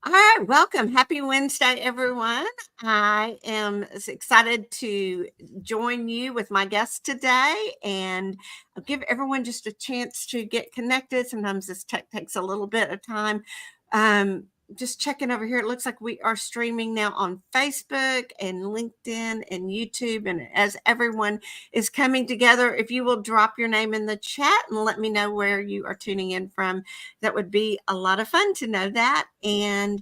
All right, welcome. Happy Wednesday, everyone. I am excited to join you with my guest today, and I'll give everyone just a chance to get connected. Sometimes this tech takes a little bit of time. Um, just checking over here. It looks like we are streaming now on Facebook and LinkedIn and YouTube. And as everyone is coming together, if you will drop your name in the chat and let me know where you are tuning in from, that would be a lot of fun to know that. And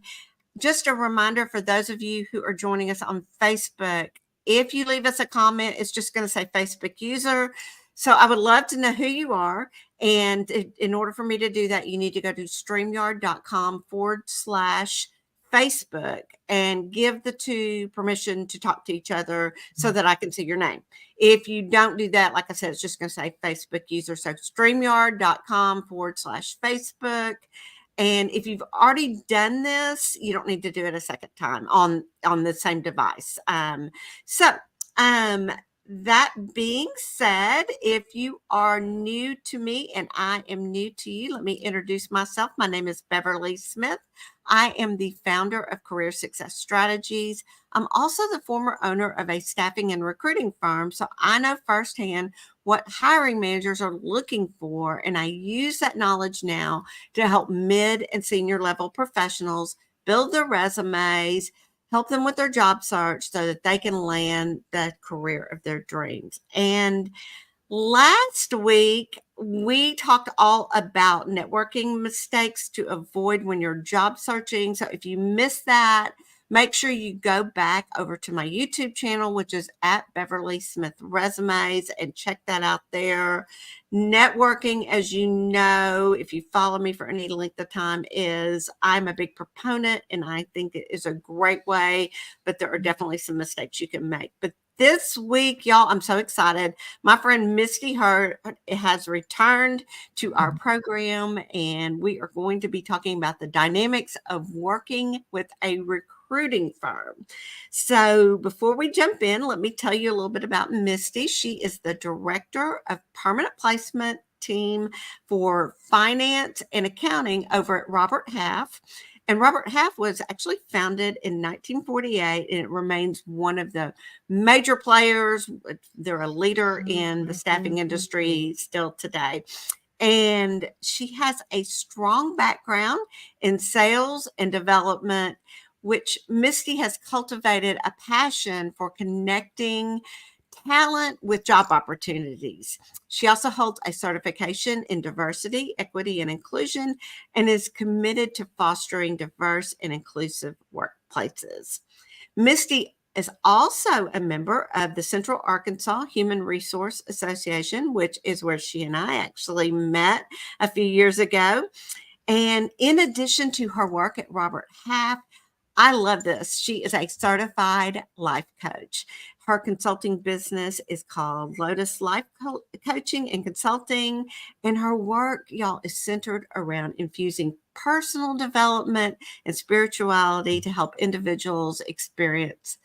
just a reminder for those of you who are joining us on Facebook, if you leave us a comment, it's just going to say Facebook user. So I would love to know who you are. And in order for me to do that, you need to go to streamyard.com/Facebook and give the two permission to talk to each other so that I can see your name. If you don't do that, like I said, it's just going to say Facebook user. So streamyard.com/Facebook. And if you've already done this, you don't need to do it a second time on the same device. That being said, if you are new to me and I am new to you, let me introduce myself. My name is Beverly Smith. I am the founder of Career Success Strategies. I'm also the former owner of a staffing and recruiting firm, so I know firsthand what hiring managers are looking for, and I use that knowledge now to help mid and senior level professionals build their resumes, help them with their job search so that they can land the career of their dreams. And last week, we talked all about networking mistakes to avoid when you're job searching. So if you missed that, make sure you go back over to my YouTube channel, which is at Beverly Smith Resumes, and check that out there. Networking, as you know, if you follow me for any length of time, I'm a big proponent, and I think it is a great way, but there are definitely some mistakes you can make. But this week, y'all, I'm so excited. My friend Misti Hurd has returned to our program, and we are going to be talking about the dynamics of working with a recruiting firm. So before we jump in, let me tell you a little bit about Misti. She is the director of permanent placement team for finance and accounting over at Robert Half. And Robert Half was actually founded in 1948, and it remains one of the major players. They're a leader in the staffing industry still today. And she has a strong background in sales and development, which Misti has cultivated a passion for connecting talent with job opportunities. She also holds a certification in diversity, equity, and inclusion, and is committed to fostering diverse and inclusive workplaces. Misti is also a member of the Central Arkansas Human Resource Association, which is where she and I actually met a few years ago. And in addition to her work at Robert Half, I love this. She is a certified life coach. Her consulting business is called Lotus Life Coaching and Consulting. And her work, y'all, is centered around infusing personal development and spirituality to help individuals experience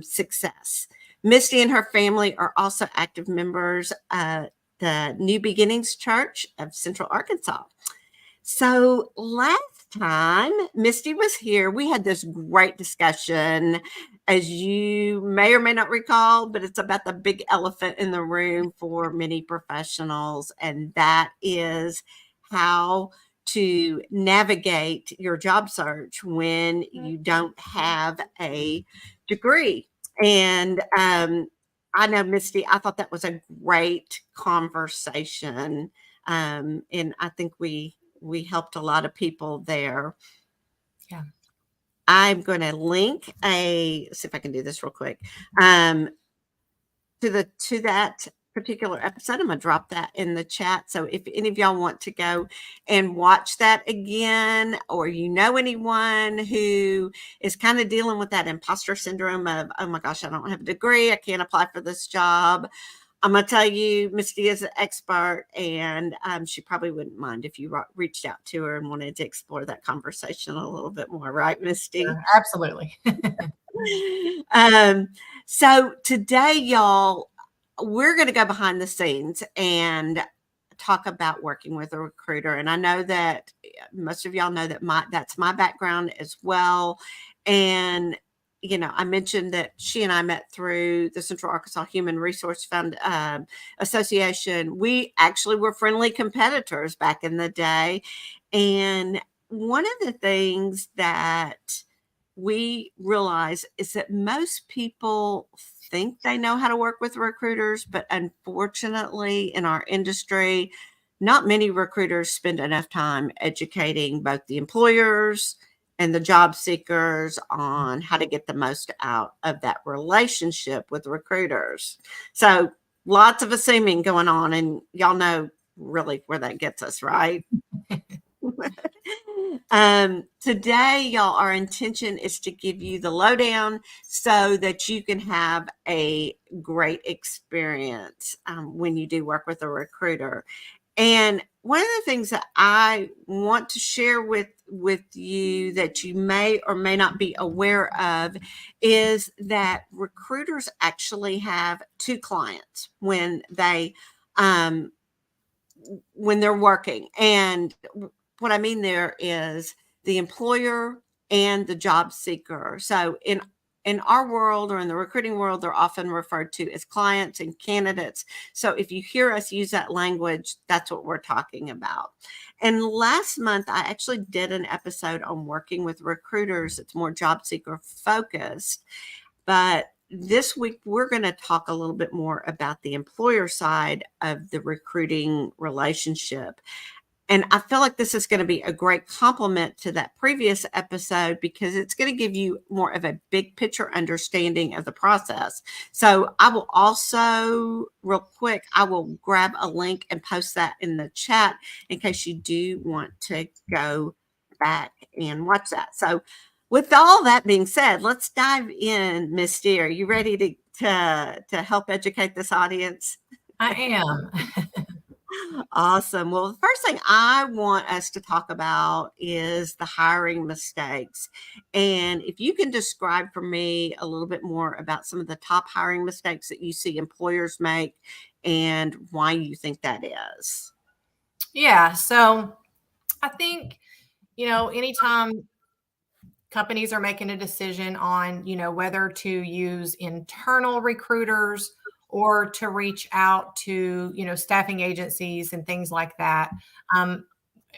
success. Misti and her family are also active members of the New Beginnings Church of Central Arkansas. So last time Misti was here, we had this great discussion, as you may or may not recall, but it's about the big elephant in the room for many professionals, and that is how to navigate your job search when you don't have a degree. And I know, Misti, I thought that was a great conversation. And I think we helped a lot of people there. Yeah. I'm going to link see if I can do this real quick. To that particular episode, I'm going to drop that in the chat. So if any of y'all want to go and watch that again, or you know anyone who is kind of dealing with that imposter syndrome of, oh my gosh, I don't have a degree, I can't apply for this job, I'm going to tell you, Misti is an expert, and she probably wouldn't mind if you reached out to her and wanted to explore that conversation a little bit more, right, Misti? Sure, absolutely. So today, y'all, we're going to go behind the scenes and talk about working with a recruiter. And I know that most of y'all know that that's my background as well. And I mentioned that she and I met through the Central Arkansas Human Resource Fund Association. We actually were friendly competitors back in the day. And one of the things that we realize is that most people think they know how to work with recruiters, but unfortunately, in our industry, not many recruiters spend enough time educating both the employers and the job seekers on how to get the most out of that relationship with recruiters. So, lots of assuming going on, and y'all know really where that gets us, right? Today, y'all, our intention is to give you the lowdown so that you can have a great experience when you do work with a recruiter. And one of the things that I want to share with you that you may or may not be aware of is that recruiters actually have two clients when they're working. And what I mean there is the employer and the job seeker. So in our world, or in the recruiting world, they're often referred to as clients and candidates. So if you hear us use that language, that's what we're talking about. And last month, I actually did an episode on working with recruiters. It's more job seeker focused. But this week, we're going to talk a little bit more about the employer side of the recruiting relationship. And I feel like this is going to be a great complement to that previous episode because it's going to give you more of a big picture understanding of the process. So I will also, real quick, I will grab a link and post that in the chat in case you do want to go back and watch that. So with all that being said, let's dive in, Misti. Are you ready to help educate this audience? I am. Awesome. Well, the first thing I want us to talk about is the hiring mistakes. And if you can describe for me a little bit more about some of the top hiring mistakes that you see employers make and why you think that is. Yeah. So I think, anytime companies are making a decision on, whether to use internal recruiters or to reach out to, staffing agencies and things like that.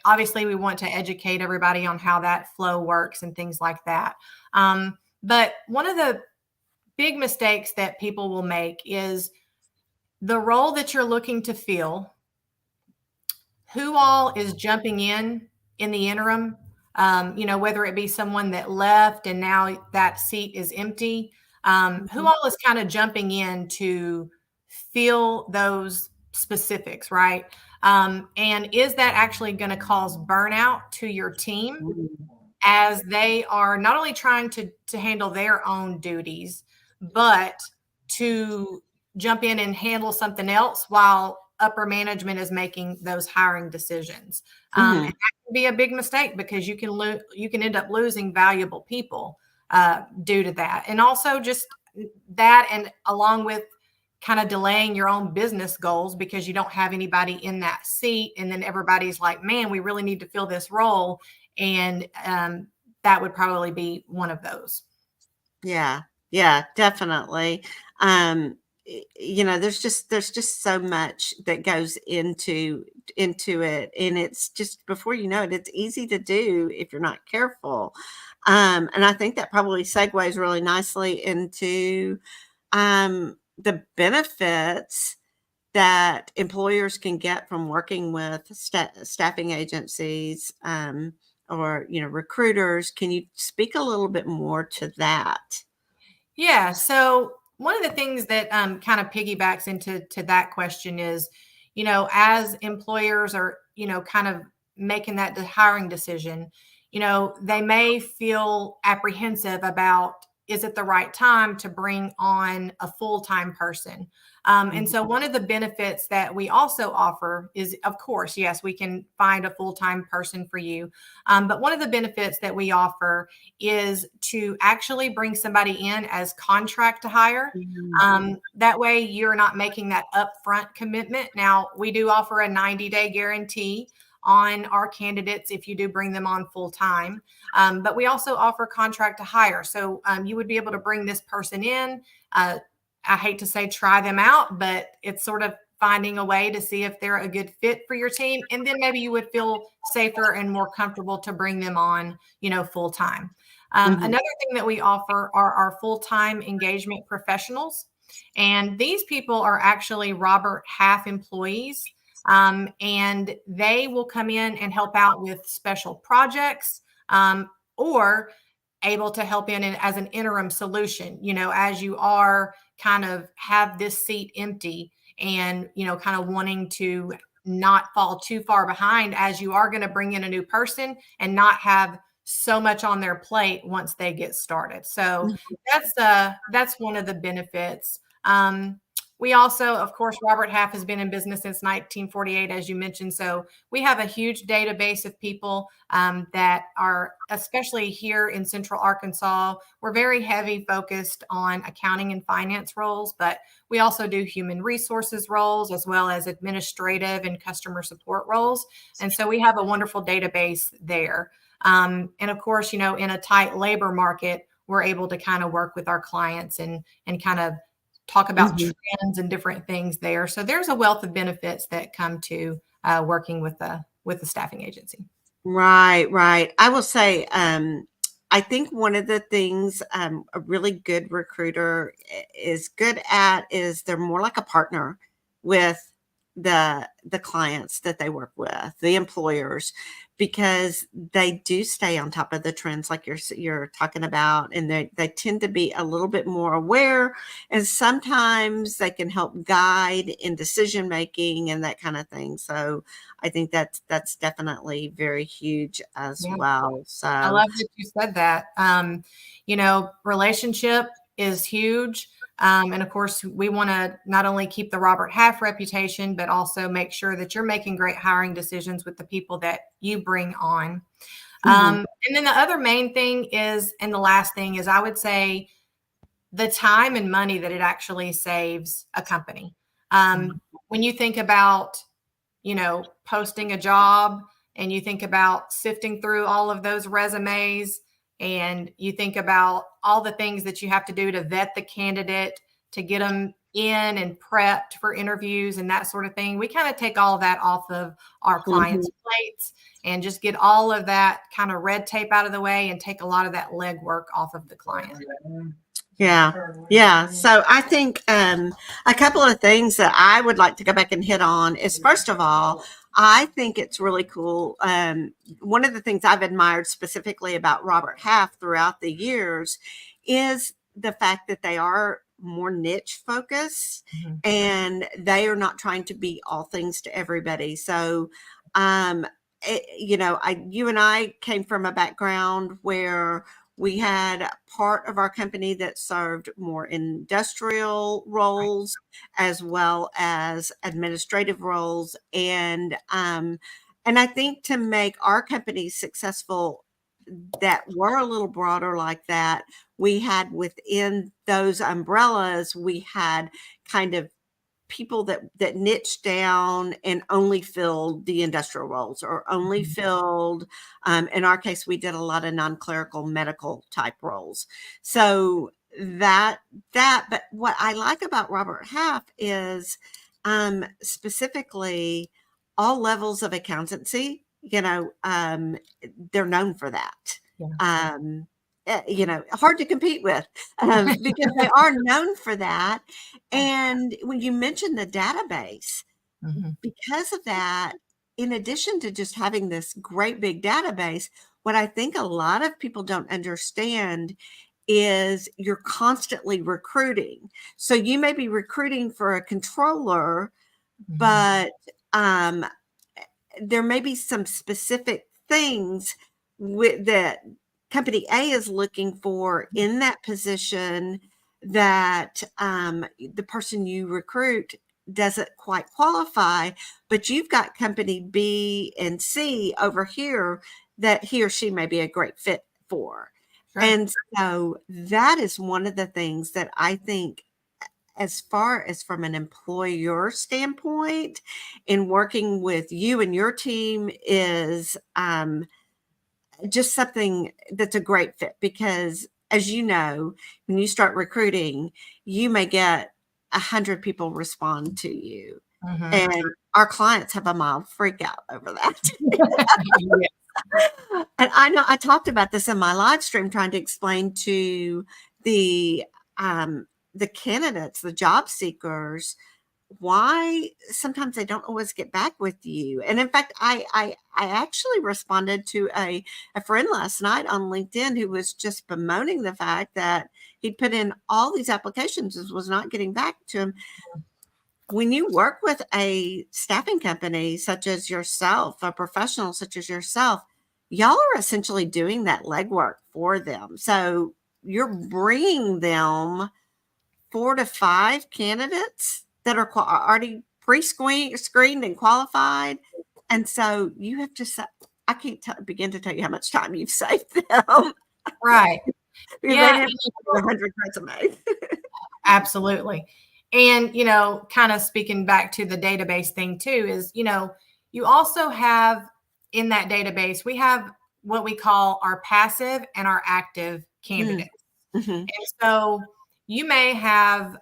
Obviously, we want to educate everybody on how that flow works and things like that. But one of the big mistakes that people will make is the role that you're looking to fill, who all is jumping in the interim, whether it be someone that left and now that seat is empty, who all is kind of jumping in to fill those specifics, right? And is that actually going to cause burnout to your team as they are not only trying to handle their own duties, but to jump in and handle something else while upper management is making those hiring decisions. And that can be a big mistake because you can end up losing valuable people due to that. And also just that, and along with kind of delaying your own business goals because you don't have anybody in that seat. And then everybody's like, man, we really need to fill this role. And that would probably be one of those. Yeah, definitely. There's just so much that goes into it, and it's just before you know it, it's easy to do if you're not careful. And I think that probably segues really nicely into the benefits that employers can get from working with staffing agencies or recruiters. Can you speak a little bit more to that? Yeah. So one of the things that kind of piggybacks into that question is, as employers are, kind of making that hiring decision, they may feel apprehensive about is it the right time to bring on a full-time person? And so one of the benefits that we also offer is, of course, yes, we can find a full-time person for you. But one of the benefits that we offer is to actually bring somebody in as contract to hire. That way you're not making that upfront commitment. Now, we do offer a 90-day guarantee on our candidates if you do bring them on full time. But we also offer contract to hire. So you would be able to bring this person in. I hate to say try them out, but it's sort of finding a way to see if they're a good fit for your team. And then maybe you would feel safer and more comfortable to bring them on, full time. Another thing that we offer are our full-time engagement professionals. And these people are actually Robert Half employees. And they will come in and help out with special projects, or able to help in as an interim solution, as you are kind of have this seat empty and, kind of wanting to not fall too far behind as you are going to bring in a new person and not have so much on their plate once they get started. So that's one of the benefits. We also, of course, Robert Half has been in business since 1948, as you mentioned. So we have a huge database of people that are, especially here in Central Arkansas, we're very heavy focused on accounting and finance roles, but we also do human resources roles as well as administrative and customer support roles. And so we have a wonderful database there. And of course, in a tight labor market, we're able to kind of work with our clients and kind of talk about trends and different things there. So there's a wealth of benefits that come to working with the staffing agency. Right. I will say, I think one of the things a really good recruiter is good at is they're more like a partner with the clients that they work with, the employers, because they do stay on top of the trends like you're talking about, and they tend to be a little bit more aware, and sometimes they can help guide in decision making and that kind of thing. So I think that's definitely very huge as well. So I love that you said that. Relationship is huge. And of course, we want to not only keep the Robert Half reputation, but also make sure that you're making great hiring decisions with the people that you bring on. And then the other main thing is, and the last thing is, I would say the time and money that it actually saves a company. When you think about, posting a job and you think about sifting through all of those resumes, and you think about all the things that you have to do to vet the candidate, to get them in and prepped for interviews and that sort of thing. We kind of take all of that off of our clients' plates and just get all of that kind of red tape out of the way and take a lot of that legwork off of the client. Yeah. So I think a couple of things that I would like to go back and hit on is, first of all, I think it's really cool. One of the things I've admired specifically about Robert Half throughout the years is the fact that they are more niche focused and they are not trying to be all things to everybody. So, you and I came from a background where we had part of our company that served more industrial roles as well as administrative roles. And I think to make our company successful that were a little broader like that, we had within those umbrellas, we had kind of people that niched down and only filled the industrial roles or only filled, in our case, we did a lot of non-clerical medical type roles. So but what I like about Robert Half is specifically all levels of accountancy, they're known for that. Hard to compete with because they are known for that. And when you mentioned the database, because of that, in addition to just having this great big database, what I think a lot of people don't understand is you're constantly recruiting. So you may be recruiting for a controller, but there may be some specific things that company A is looking for in that position that the person you recruit doesn't quite qualify, but you've got company B and C over here that he or she may be a great fit for. Sure. And so that is one of the things that I think, as far as from an employer standpoint, in working with you and your team, is just something that's a great fit. Because as you know, when you start recruiting, you may get 100 people respond to you. Mhm. And our clients have a mild freak out over that. Yeah. And I know I talked about this in my live stream, trying to explain to the the candidates, the job seekers, why sometimes they don't always get back with you. And in fact, I actually responded to a friend last night on LinkedIn who was just bemoaning the fact that he'd put in all these applications and was not getting back to him. When you work with a staffing company such as yourself, a professional such as yourself, y'all are essentially doing that legwork for them. So you're bringing them 4 to 5 candidates that are already pre-screened and qualified. And so you have to say, I can't begin to tell you how much time you've saved them. Right. Because Yeah. they didn't have 100 resumes. Absolutely. And, kind of speaking back to the database thing too, is, you also have in that database, we have what we call our passive and our active candidates. Mm-hmm. And so you may have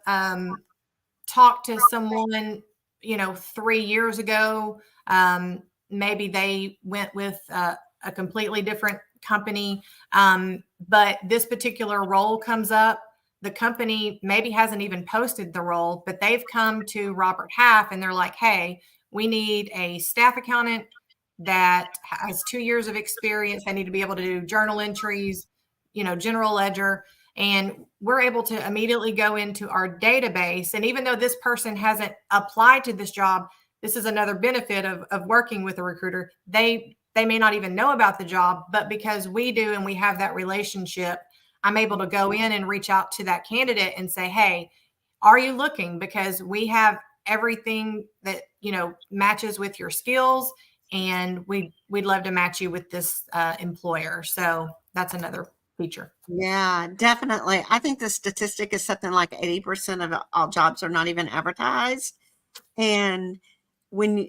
talked to someone, 3 years ago. Maybe they went with a completely different company. But this particular role comes up. The company maybe hasn't even posted the role, but they've come to Robert Half and they're like, hey, we need a staff accountant that has 2 years of experience. They need to be able to do journal entries, general ledger. And we're able to immediately go into our database. And even though this person hasn't applied to this job, this is another benefit of working with a recruiter. They may not even know about the job, but because we do and we have that relationship, I'm able to go in and reach out to that candidate and say, hey, are you looking? Because we have everything that, matches with your skills, and we'd love to match you with this employer. So that's another feature. Yeah, definitely. I think the statistic is something like 80% of all jobs are not even advertised. And when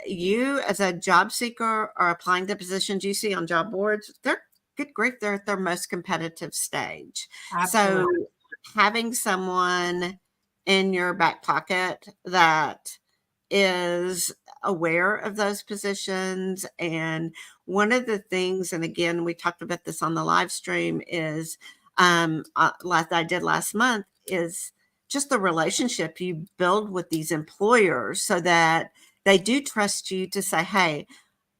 you as a job seeker are applying to positions you see on job boards, they're good grief, they're at their most competitive stage. Absolutely. So having someone in your back pocket that is aware of those positions. And one of the things, and again, we talked about this on the live stream, is like I did last month, is just the relationship you build with these employers so that they do trust you to say, hey,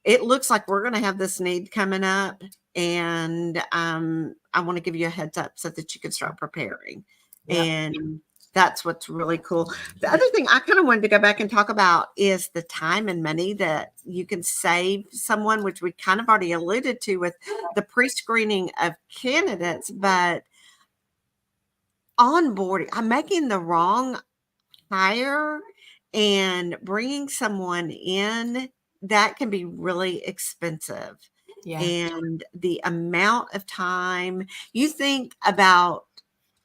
it looks like we're going to have this need coming up, and I want to give you a heads up so that you can start preparing. Yep. And that's what's really cool. The other thing I kind of wanted to go back and talk about is the time and money that you can save someone, which we kind of already alluded to with the pre-screening of candidates, but onboarding, I'm making the wrong hire and bringing someone in, that can be really expensive. Yeah. And the amount of time, you think about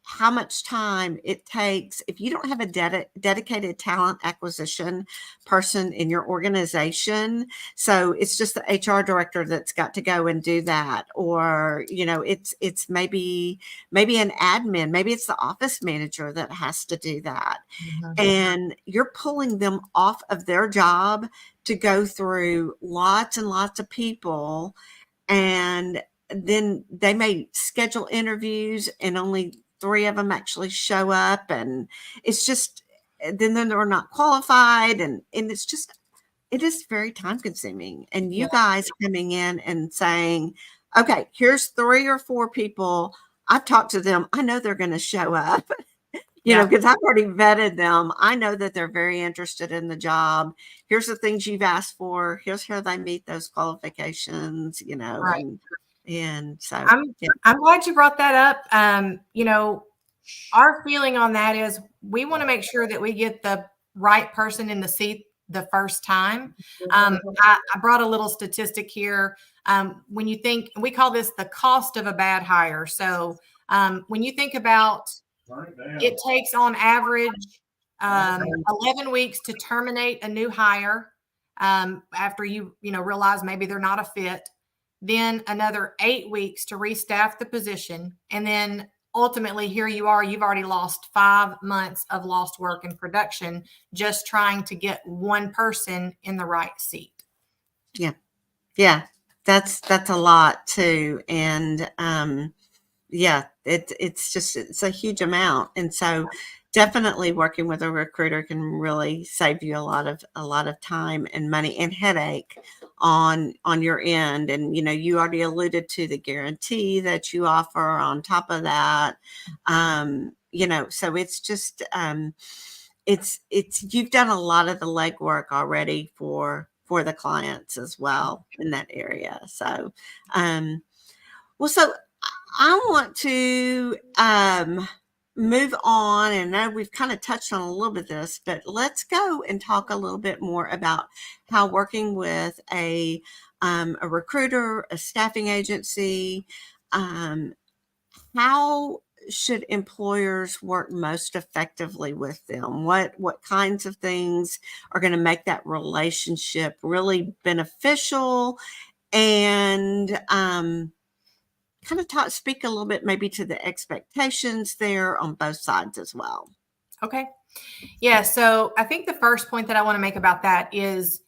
how much time it takes if you don't have a dedicated talent acquisition person in your organization. So it's just the HR director that's got to go and do that, or it's maybe an admin, maybe it's the office manager that has to do that. Mhm. And you're pulling them off of their job to go through lots and lots of people, and then they may schedule interviews and only 3 of them actually show up, and it's just, then they're not qualified, and it's just, it is very time consuming. And you Yeah. guys coming in and saying, okay, here's 3 or 4 people, I've talked to them, I know they're going to show up. Yeah. Because I've already vetted them. I know that they're very interested in the job. Here's the things you've asked for. Here's how they meet those qualifications, Right. and And so, I'm yeah. I'm glad you brought that up. Our feeling on that is we want to make sure that we get the right person in the seat the first time. I brought a little statistic here. When you think, we call this the cost of a bad hire. So when you think about, it takes on average 11 weeks to terminate a new hire after you realize maybe they're not a fit. Then another 8 weeks to restaff the position, and then ultimately here you are, you've already lost 5 months of lost work and production just trying to get one person in the right seat. Yeah. Yeah. That's a lot too. And, yeah, it's a huge amount. And so definitely working with a recruiter can really save you a lot of time and money and headache on your end. And you already alluded to the guarantee that you offer on top of that. So it's just it's you've done a lot of the legwork already for the clients as well in that area. So well, so I want to move on, and I know we've kind of touched on a little bit of this, but let's go and talk a little bit more about how working with a recruiter, a staffing agency, um, how should employers work most effectively with them? What kinds of things are going to make that relationship really beneficial? And kind of speak a little bit maybe to the expectations there on both sides as well. Okay. Yeah. So I think the first point that I want to make about that is,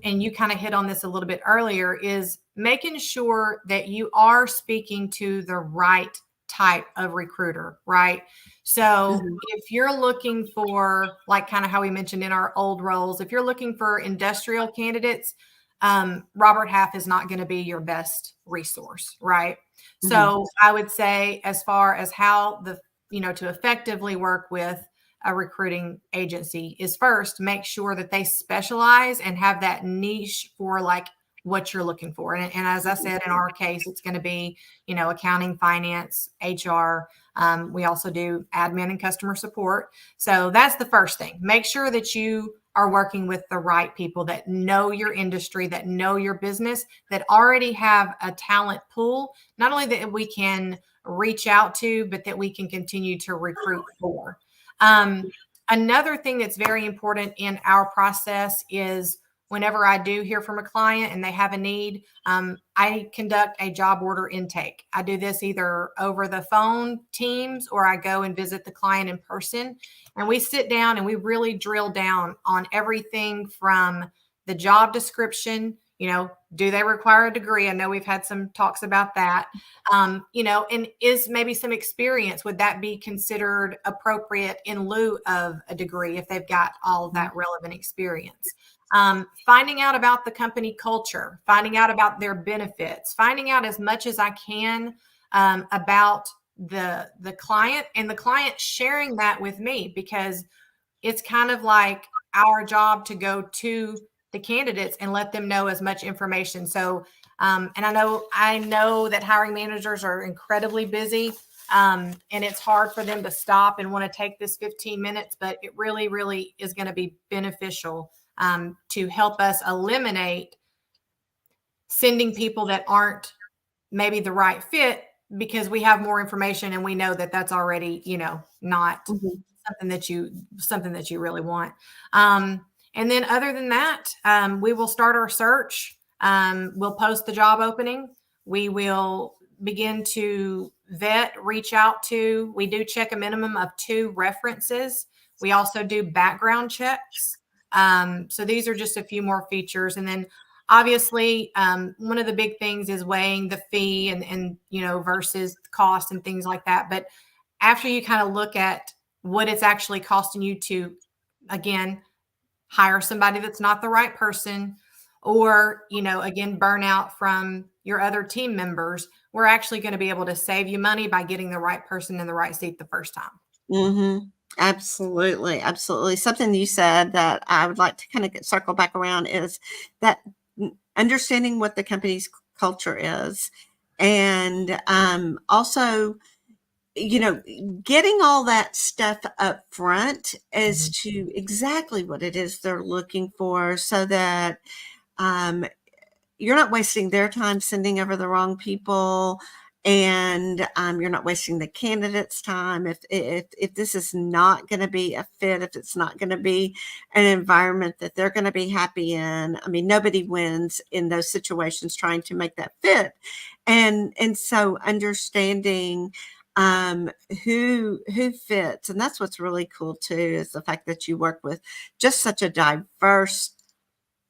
and you kind of hit on this a little bit earlier, is making sure that you are speaking to the right type of recruiter, right? So if you're looking for, like kind of how we mentioned in our old roles, if you're looking for industrial candidates, Robert Half is not going to be your best resource, right? So I would say, as far as how to effectively work with a recruiting agency, is first make sure that they specialize and have that niche for like what you're looking for. And as I said, in our case, it's going to be, accounting, finance, HR. We also do admin and customer support. So that's the first thing. Make sure that you are working with the right people that know your industry, that know your business, that already have a talent pool, not only that we can reach out to, but that we can continue to recruit for. Another thing that's very important in our process is, whenever I do hear from a client and they have a need, I conduct a job order intake. I do this either over the phone, Teams, or I go and visit the client in person. And we sit down and we really drill down on everything from the job description. Do they require a degree? I know we've had some talks about that. And is maybe some experience, would that be considered appropriate in lieu of a degree if they've got all of that relevant experience? Finding out about the company culture, finding out about their benefits, finding out as much as I can about the client, and the client sharing that with me, because it's kind of like our job to go to the candidates and let them know as much information. So, and I know that hiring managers are incredibly busy, and it's hard for them to stop and want to take this 15 minutes, but it really, really is going to be beneficial to help us eliminate sending people that aren't maybe the right fit, because we have more information and we know that that's already, not something that you really want. And then other than that, we will start our search. We'll post the job opening. We will begin to vet, reach out to. We do check a minimum of 2 references. We also do background checks. So these are just a few more features. And then obviously, one of the big things is weighing the fee and versus cost and things like that. But after you kind of look at what it's actually costing you to, again, hire somebody that's not the right person, or, again, burnout from your other team members, we're actually going to be able to save you money by getting the right person in the right seat the first time. Absolutely. Absolutely. Something you said that I would like to kind of circle back around is that understanding what the company's culture is And also, getting all that stuff up front as Mhm. to exactly what it is they're looking for, so that um, you're not wasting their time sending over the wrong people, and you're not wasting the candidate's time. If this is not going to be a fit, if it's not going to be an environment that they're going to be happy in, I mean, nobody wins in those situations trying to make that fit. And so understanding who fits, and that's what's really cool too, is the fact that you work with just such a diverse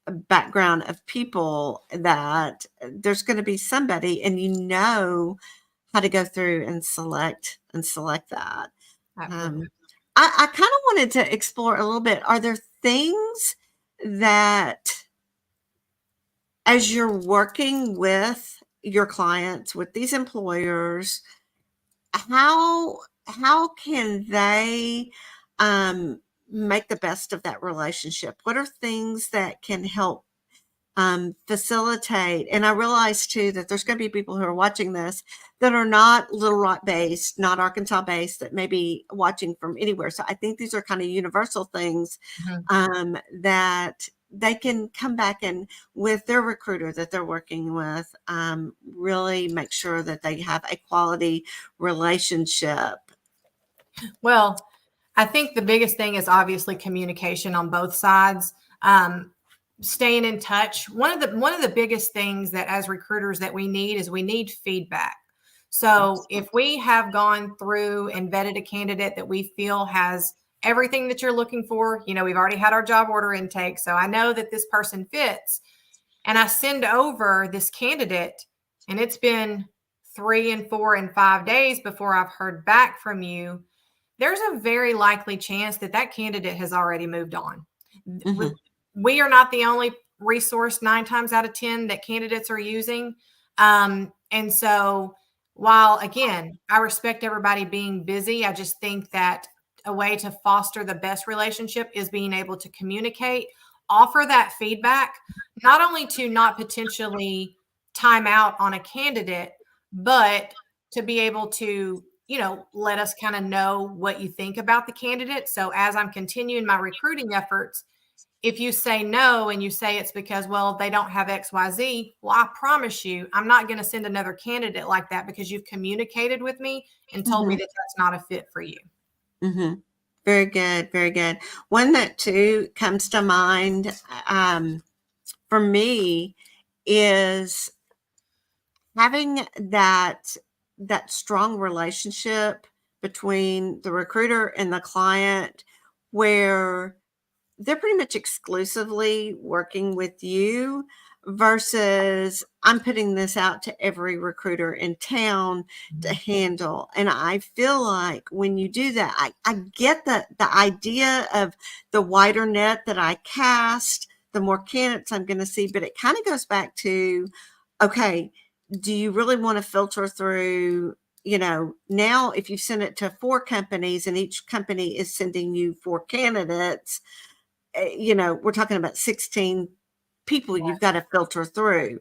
background of people, that there's going to be somebody, and how to go through and select that. Absolutely. um, I kind of wanted to explore a little bit, are there things that, as you're working with your clients, with these employers, how can they make the best of that relationship? What are things that can help facilitate? And I realize too that there's going to be people who are watching this that are not Little Rock based, not Arkansas based, that may be watching from anywhere. So I think these are kind of universal things Mhm. that they can come back and, with their recruiter that they're working with, really make sure that they have a quality relationship. Well, I think the biggest thing is obviously communication on both sides. Staying in touch. One of the biggest things that as recruiters that we need is we need feedback. So if we have gone through and vetted a candidate that we feel has everything that you're looking for, we've already had our job order intake, so I know that this person fits, and I send over this candidate, and it's been 3 and 4 and 5 days before I've heard back from you, there's a very likely chance that that candidate has already moved on. Mhm, We are not the only resource 9 times out of 10 that candidates are using. And so while, again, I respect everybody being busy, I just think that a way to foster the best relationship is being able to communicate, offer that feedback, not only to not potentially time out on a candidate, but to be able to let us kind of know what you think about the candidate. So as I'm continuing my recruiting efforts, if you say no and you say it's because, well, they don't have XYZ, well, I promise you, I'm not going to send another candidate like that, because you've communicated with me and told me mhm, that that's not a fit for you. mhm. Very good, very good. One that too comes to mind for me is having that strong relationship between the recruiter and the client, where they're pretty much exclusively working with you, versus I'm putting this out to every recruiter in town to Mhm. handle. And I feel like when you do that, I get the idea of the wider net that I cast, the more candidates I'm going to see, but it kind of goes back to, okay, do you really want to filter through? Now if you send it to 4 companies and each company is sending you 4 candidates, we're talking about 16 people you've got to filter through.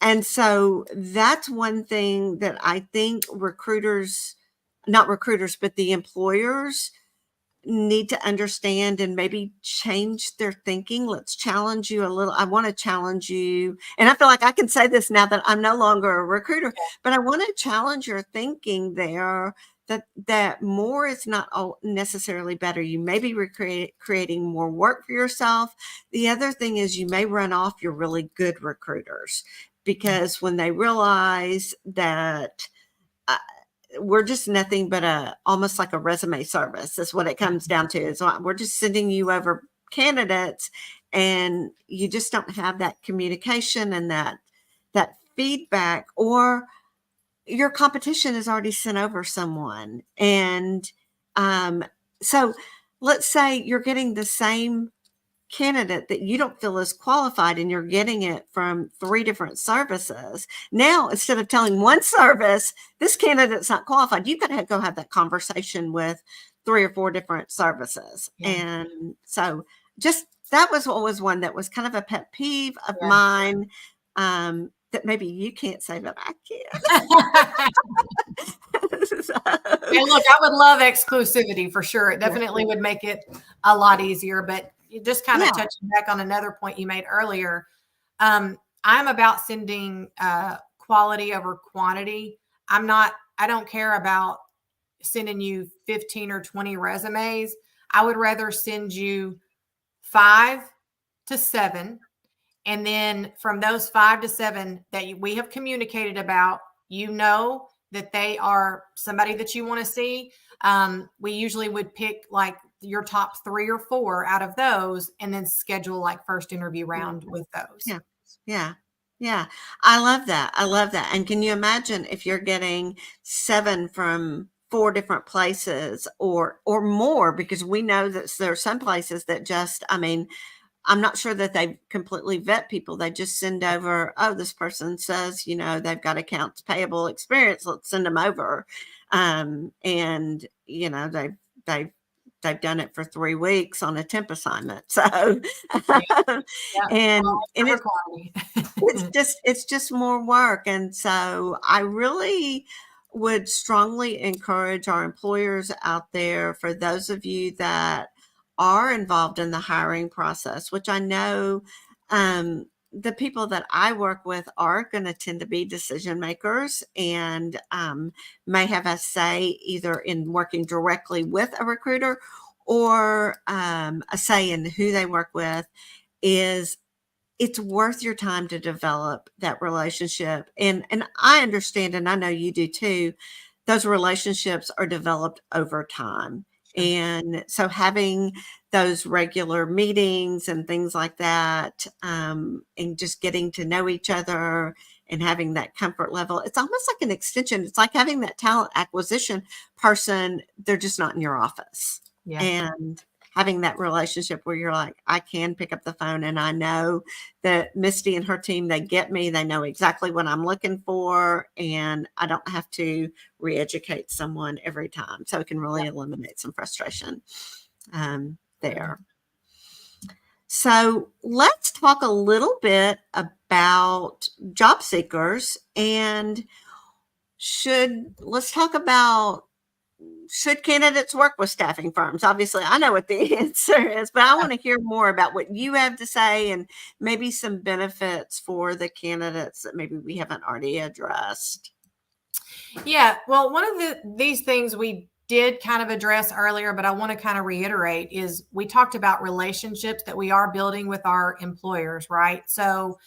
And so that's one thing that I think recruiters, not recruiters, but the employers need to understand and maybe change their thinking. Let's challenge you a little. I want to challenge you. And I feel like I can say this now that I'm no longer a recruiter, but I want to challenge your thinking there, that more is not necessarily better. You may be creating more work for yourself. The other thing is you may run off your really good recruiters, because when they realize that uh, we're just nothing but almost like a resume service, is what it comes down to. Is we're just sending you over candidates, and you just don't have that communication and that feedback, or your competition has already sent over someone. And um, so let's say you're getting the same candidate that you don't feel is qualified, and you're getting it from 3 different services. Now, instead of telling one service, this candidate's not qualified, you've got to go have that conversation with 3 or 4 different services. Yeah. And so just that was what was one that was kind of a pet peeve of Yeah. mine. that maybe you can't say, but I can. So, And look, I would love exclusivity for sure. It yeah, definitely would make it a lot easier. But just kind of yeah, touching back on another point you made earlier, I'm about sending quality over quantity. I don't care about sending you 15 or 20 resumes. I would rather send you 5 to 7. And then from those 5 to 7 that we have communicated about, that they are somebody that you want to see. We usually would pick like your top 3 or 4 out of those and then schedule like first interview round with those. yeah, yeah, yeah. I love that. I love that. And can you imagine if you're getting 7 from 4 different places or more? Because we know that there are some places that just, I mean, I'm not sure that they completely vet people. They just send over, oh, this person says, they've got accounts payable experience. Let's send them over. And they've they've done it for 3 weeks on a temp assignment. So, Yeah. Yeah. and Over quality. it's just more work. And so I really would strongly encourage our employers out there, for those of you that are involved in the hiring process, which I know the people that I work with are going to tend to be decision makers and may have a say either in working directly with a recruiter or a say in who they work with, is it's worth your time to develop that relationship. And I understand, and I know you do too, those relationships are developed over time. Sure. And so having those regular meetings and things like that, and just getting to know each other and having that comfort level, it's almost like an extension. It's like having that talent acquisition person. They're just not in your office. Yeah. And having that relationship where you're like, I can pick up the phone and I know that Misty and her team, they get me, they know exactly what I'm looking for, and I don't have to re-educate someone every time. So it can really eliminate some frustration there. So let's talk a little bit about job seekers, and let's talk about, should candidates work with staffing firms? Obviously, I know what the answer is, but I want to hear more about what you have to say and maybe some benefits for the candidates that maybe we haven't already addressed. Yeah. Well, one of these things we did kind of address earlier, but I want to kind of reiterate, is we talked about relationships that we are building with our employers, right? So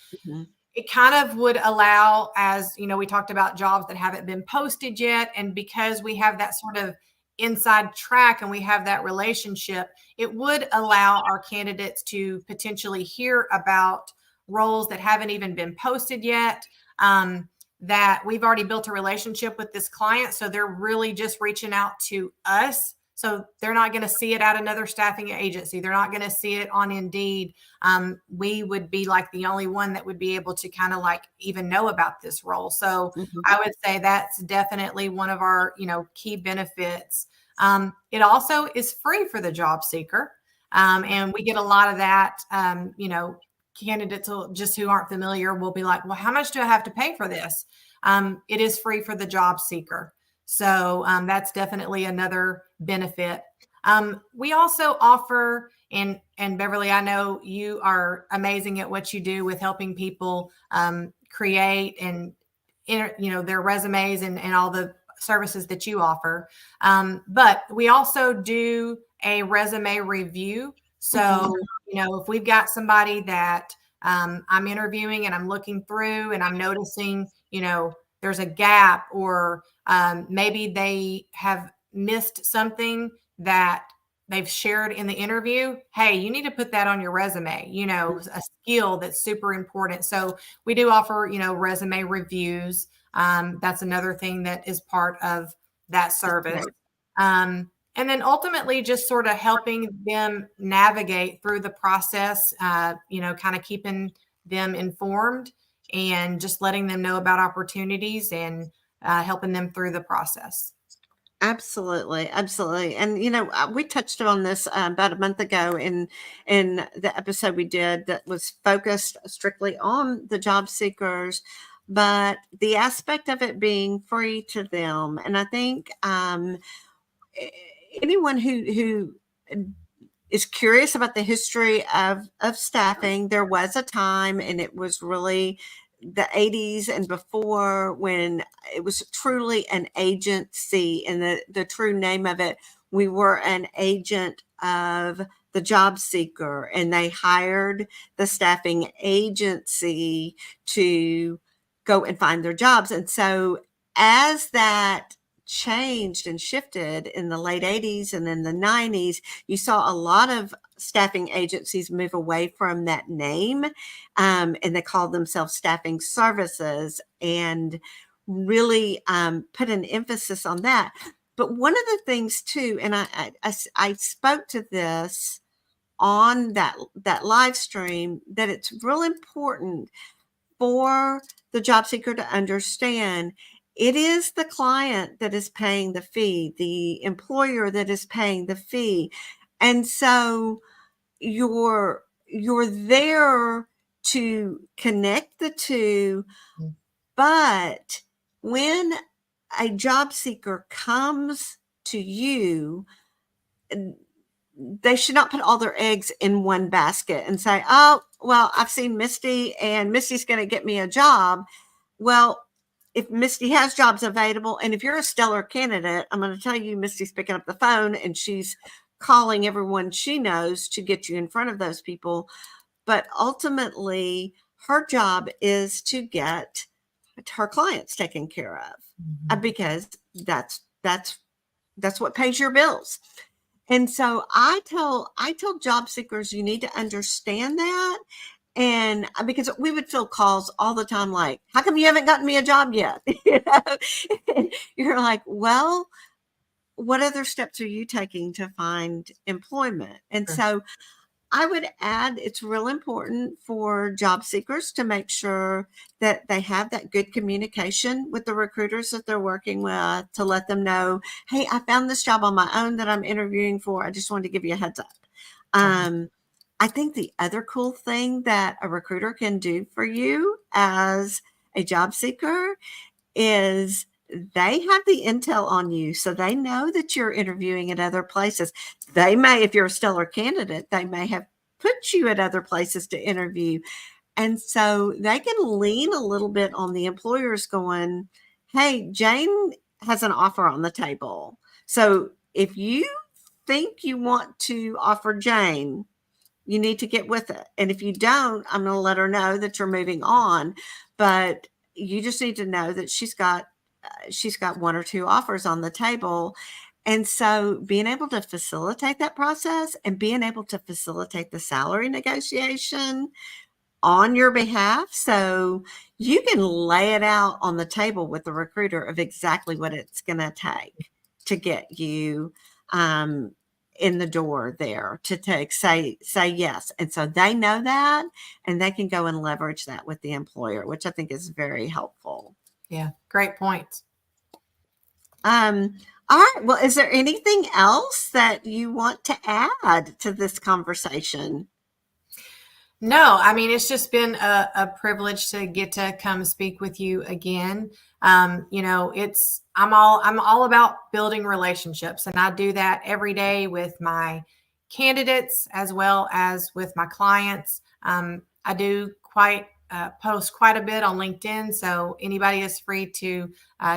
it kind of would allow, as we talked about jobs that haven't been posted yet. And because we have that sort of inside track and we have that relationship, it would allow our candidates to potentially hear about roles that haven't even been posted yet, that we've already built a relationship with this client. So they're really just reaching out to us. So they're not going to see it at another staffing agency. They're not going to see it on Indeed. We would be like the only one that would be able to kind of like even know about this role. So I would say that's definitely one of our, key benefits. It also is free for the job seeker. And we get a lot of that, candidates just who aren't familiar will be like, well, how much do I have to pay for this? It is free for the job seeker. So that's definitely another benefit. We also offer, and Beverly, I know you are amazing at what you do with helping people create and their resumes and all the services that you offer. But we also do a resume review. So, if we've got somebody that I'm interviewing and I'm looking through and I'm noticing, there's a gap, or maybe they have missed something that they've shared in the interview. Hey, you need to put that on your resume, a skill that's super important. So we do offer, resume reviews. That's another thing that is part of that service. And then ultimately just sort of helping them navigate through the process, kind of keeping them informed and just letting them know about opportunities and helping them through the process. Absolutely, absolutely. And we touched on this about a month ago in the episode we did that was focused strictly on the job seekers. but the aspect of it being free to them. And I think anyone who is curious about the history of staffing, there was a time, and it was really the 80s and before, when it was truly an agency, and the true name of it, we were an agent of the job seeker, and they hired the staffing agency to go and find their jobs. And so as that changed and shifted in the late 80s and in the 90s, you saw a lot of staffing agencies move away from that name, and they called themselves staffing services, and really put an emphasis on that. But one of the things too, and I spoke to this on that live stream, that it's real important for the job seeker to understand it is the client that is paying the fee, the employer that is paying the fee. And so you're there to connect the two. But when a job seeker comes to you, they should not put all their eggs in one basket and say, oh, well, I've seen Misty and Misty's going to get me a job. Well, if Misty has jobs available, and if you're a stellar candidate, I'm going to tell you, Misty's picking up the phone and she's calling everyone she knows to get you in front of those people. But ultimately, her job is to get her clients taken care of, because that's what pays your bills. And so I tell job seekers, you need to understand that. And because we would fill calls all the time, like, how come you haven't gotten me a job yet? And you're like, well, what other steps are you taking to find employment? And so I would add, it's real important for job seekers to make sure that they have that good communication with the recruiters that they're working with, to let them know, hey, I found this job on my own that I'm interviewing for. I just wanted to give you a heads up. I think the other cool thing that a recruiter can do for you as a job seeker is they have the intel on you. So they know that you're interviewing at other places. They may, if you're a stellar candidate, they may have put you at other places to interview. And so they can lean a little bit on the employers going, hey, Jane has an offer on the table. So if you think you want to offer Jane, you need to get with it. And if you don't, I'm going to let her know that you're moving on. But you just need to know that she's got one or two offers on the table. And so being able to facilitate that process and being able to facilitate the salary negotiation on your behalf, so you can lay it out on the table with the recruiter of exactly what it's going to take to get you in the door there, to say yes. And so they know that, and they can go and leverage that with the employer, which I think is very helpful. Yeah, great points. All right. Well, is there anything else that you want to add to this conversation? No, I mean, it's just been a privilege to get to come speak with you again. I'm all about building relationships, and I do that every day with my candidates as well as with my clients. I do post quite a bit on LinkedIn, so anybody is free to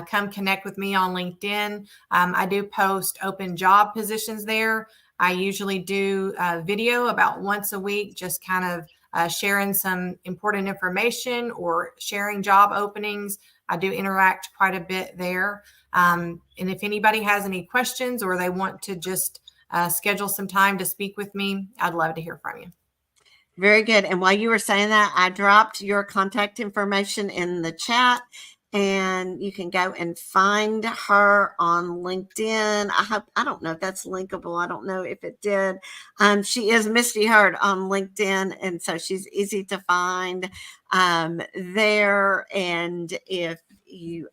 come connect with me on LinkedIn. I do post open job positions there. I usually do a video about once a week, just kind of sharing some important information or sharing job openings. I do interact quite a bit there. And if anybody has any questions or they want to just schedule some time to speak with me, I'd love to hear from you. Very good. And while you were saying that, I dropped your contact information in the chat, and you can go and find her on LinkedIn. I don't know if that's linkable. I don't know if it did. She is Misti Hurd on LinkedIn, and so she's easy to find there. And if you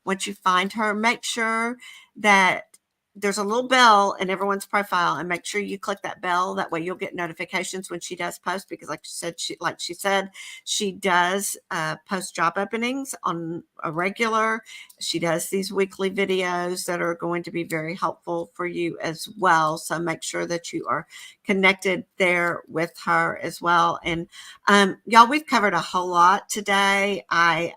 once you find her, make sure that there's a little bell in everyone's profile, and make sure you click that bell. That way you'll get notifications when she does post, because she said, she does post job openings on a regular. She does these weekly videos that are going to be very helpful for you as well. So make sure that you are connected there with her as well. And y'all, we've covered a whole lot today. I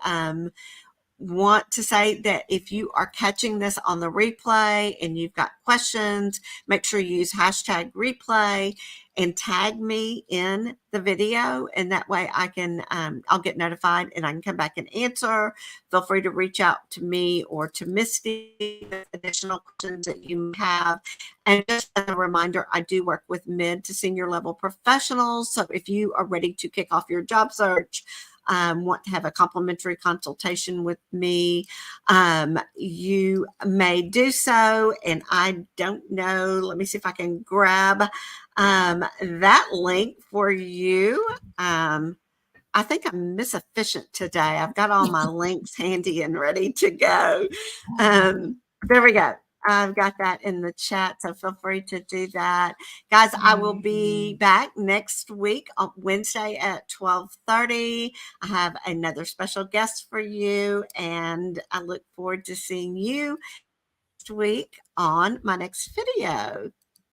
want to say that if you are catching this on the replay and you've got questions, make sure you use hashtag replay and tag me in the video. And that way I can, I'll get notified and I can come back and answer. Feel free to reach out to me or to Misty with additional questions that you have. And just as a reminder, I do work with mid to senior level professionals. So if you are ready to kick off your job search, want to have a complimentary consultation with me, you may do so. And I don't know, let me see if I can grab that link for you. I think I'm Miss Efficient today. I've got all my links handy and ready to go. There we go. I've got that in the chat, so feel free to do that. Guys, I will be back next week on Wednesday at 12:30. I have another special guest for you, and I look forward to seeing you next week on my next video.